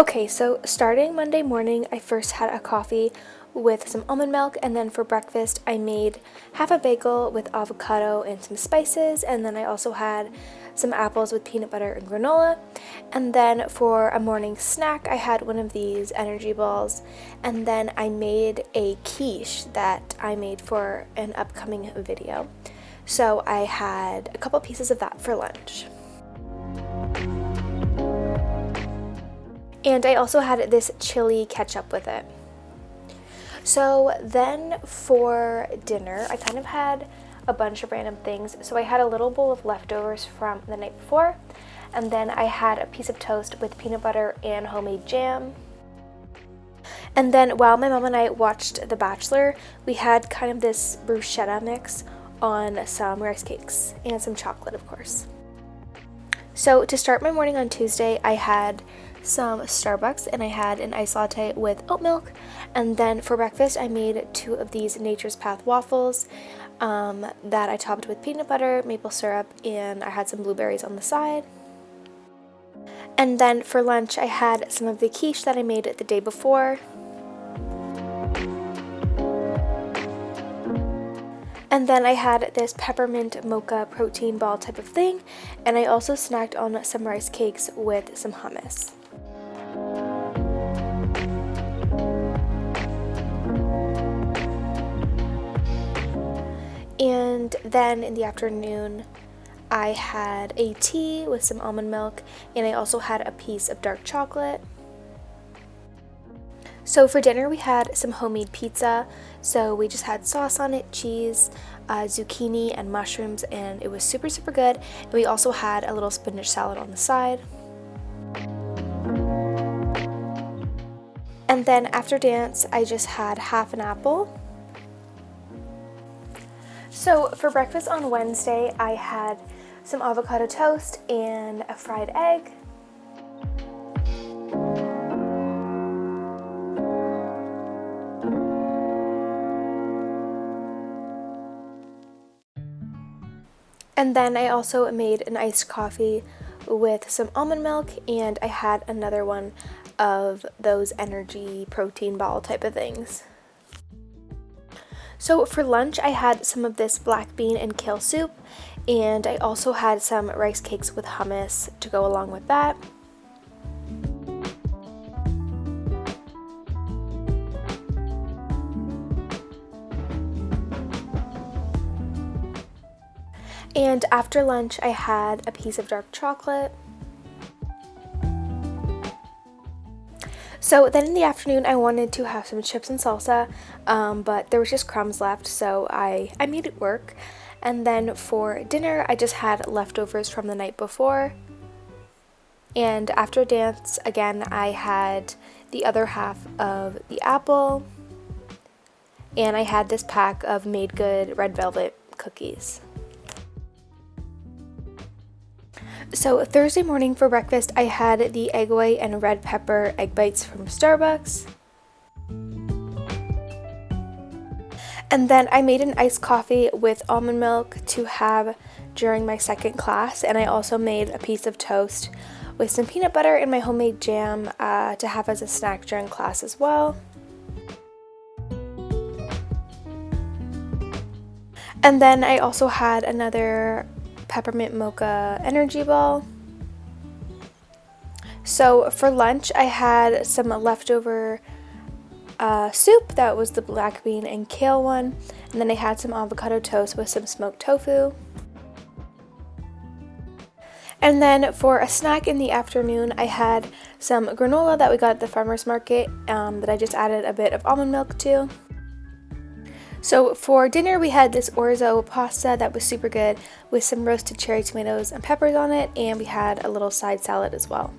Okay, so starting Monday morning, I first had a coffee with some almond milk, and then for breakfast, I made half a bagel with avocado and some spices, and then I also had some apples with peanut butter and granola. And then for a morning snack, I had one of these energy balls, and then I made a quiche that I made for an upcoming video. So I had a couple pieces of that for lunch. And I also had this chili ketchup with it. So then for dinner, I kind of had a bunch of random things. So I had a little bowl of leftovers from the night before, and then I had a piece of toast with peanut butter and homemade jam. And then while my mom and I watched The Bachelor, we had kind of this bruschetta mix on some rice cakes and some chocolate, of course. So to start my morning on Tuesday, I had some Starbucks and I had an iced latte with oat milk, and then for breakfast I made 2 of these Nature's Path waffles that I topped with peanut butter, maple syrup, and I had some blueberries on the side. And then for lunch I had some of the quiche that I made the day before. And then I had this peppermint mocha protein ball type of thing, and I also snacked on some rice cakes with some hummus. And then in the afternoon, I had a tea with some almond milk, and I also had a piece of dark chocolate. So for dinner, we had some homemade pizza. So we just had sauce on it, cheese, zucchini, and mushrooms, and it was super, super good. And we also had a little spinach salad on the side. And then after dance, I just had half an apple. So for breakfast on Wednesday, I had some avocado toast and a fried egg. And then I also made an iced coffee with some almond milk, and I had another one of those energy protein ball type of things. So for lunch, I had some of this black bean and kale soup, and I also had some rice cakes with hummus to go along with that. And after lunch, I had a piece of dark chocolate. So then in the afternoon, I wanted to have some chips and salsa, but there was just crumbs left, so I made it work. And then for dinner, I just had leftovers from the night before. And after dance, again, I had the other half of the apple, and I had this pack of Made Good red velvet cookies. So Thursday morning for breakfast, I had the egg white and red pepper egg bites from Starbucks. And then I made an iced coffee with almond milk to have during my second class, and I also made a piece of toast with some peanut butter and my homemade jam to have as a snack during class as well. And then I also had another peppermint mocha energy ball. So for lunch, I had some leftover soup that was the black bean and kale one, and then I had some avocado toast with some smoked tofu. And then for a snack in the afternoon, I had some granola that we got at the farmer's market that I just added a bit of almond milk to. So for dinner, we had this orzo pasta that was super good with some roasted cherry tomatoes and peppers on it, and we had a little side salad as well.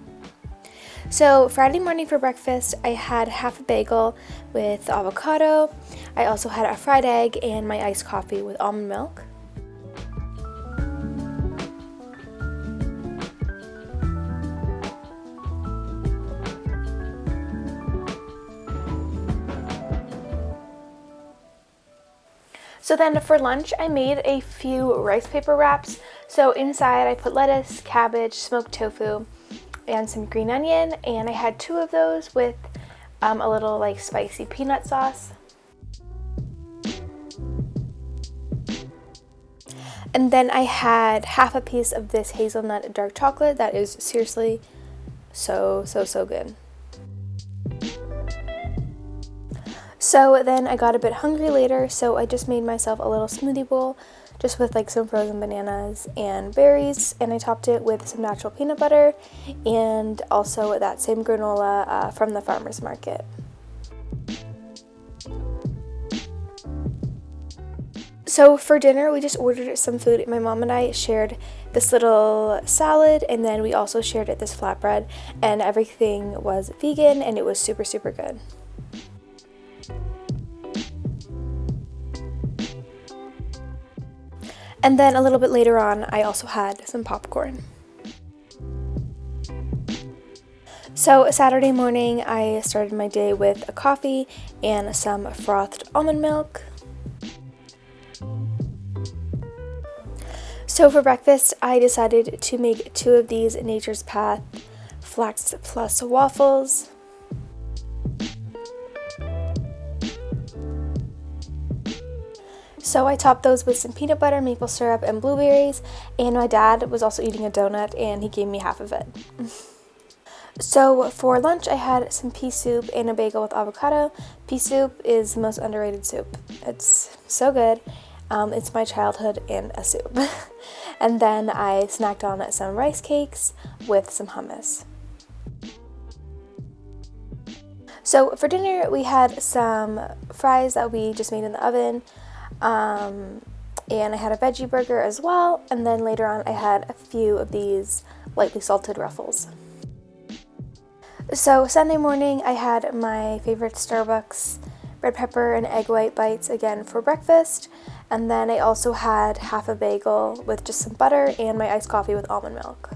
So Friday morning for breakfast, I had half a bagel with avocado. I also had a fried egg and my iced coffee with almond milk. So then for lunch, I made a few rice paper wraps. So inside I put lettuce, cabbage, smoked tofu, and some green onion, and I had 2 of those with a little like spicy peanut sauce. And then I had half a piece of this hazelnut dark chocolate that is seriously so good. So then I got a bit hungry later, so I just made myself a little smoothie bowl just with like some frozen bananas and berries, and I topped it with some natural peanut butter and also that same granola from the farmer's market. So for dinner, we just ordered some food. My mom and I shared this little salad, and then we also shared this flatbread, and everything was vegan and it was super good. And then a little bit later on, I also had some popcorn. So Saturday morning, I started my day with a coffee and some frothed almond milk. So for breakfast, I decided to make 2 of these Nature's Path Flax Plus waffles. So I topped those with some peanut butter, maple syrup, and blueberries, and my dad was also eating a donut and he gave me half of it. So for lunch, I had some pea soup and a bagel with avocado. Pea soup is the most underrated soup. It's so good. It's my childhood and a soup. And then I snacked on some rice cakes with some hummus. So for dinner, we had some fries that we just made in the oven. And I had a veggie burger as well, and then later on I had a few of these lightly salted Ruffles. So Sunday morning I had my favorite Starbucks red pepper and egg white bites again for breakfast, and then I also had half a bagel with just some butter and my iced coffee with almond milk.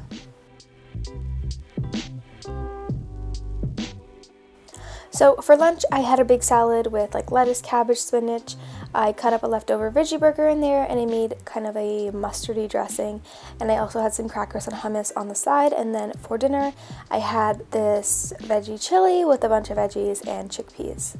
So for lunch, I had a big salad with like lettuce, cabbage, spinach. I cut up a leftover veggie burger in there, and I made kind of a mustardy dressing, and I also had some crackers and hummus on the side. And then for dinner, I had this veggie chili with a bunch of veggies and chickpeas.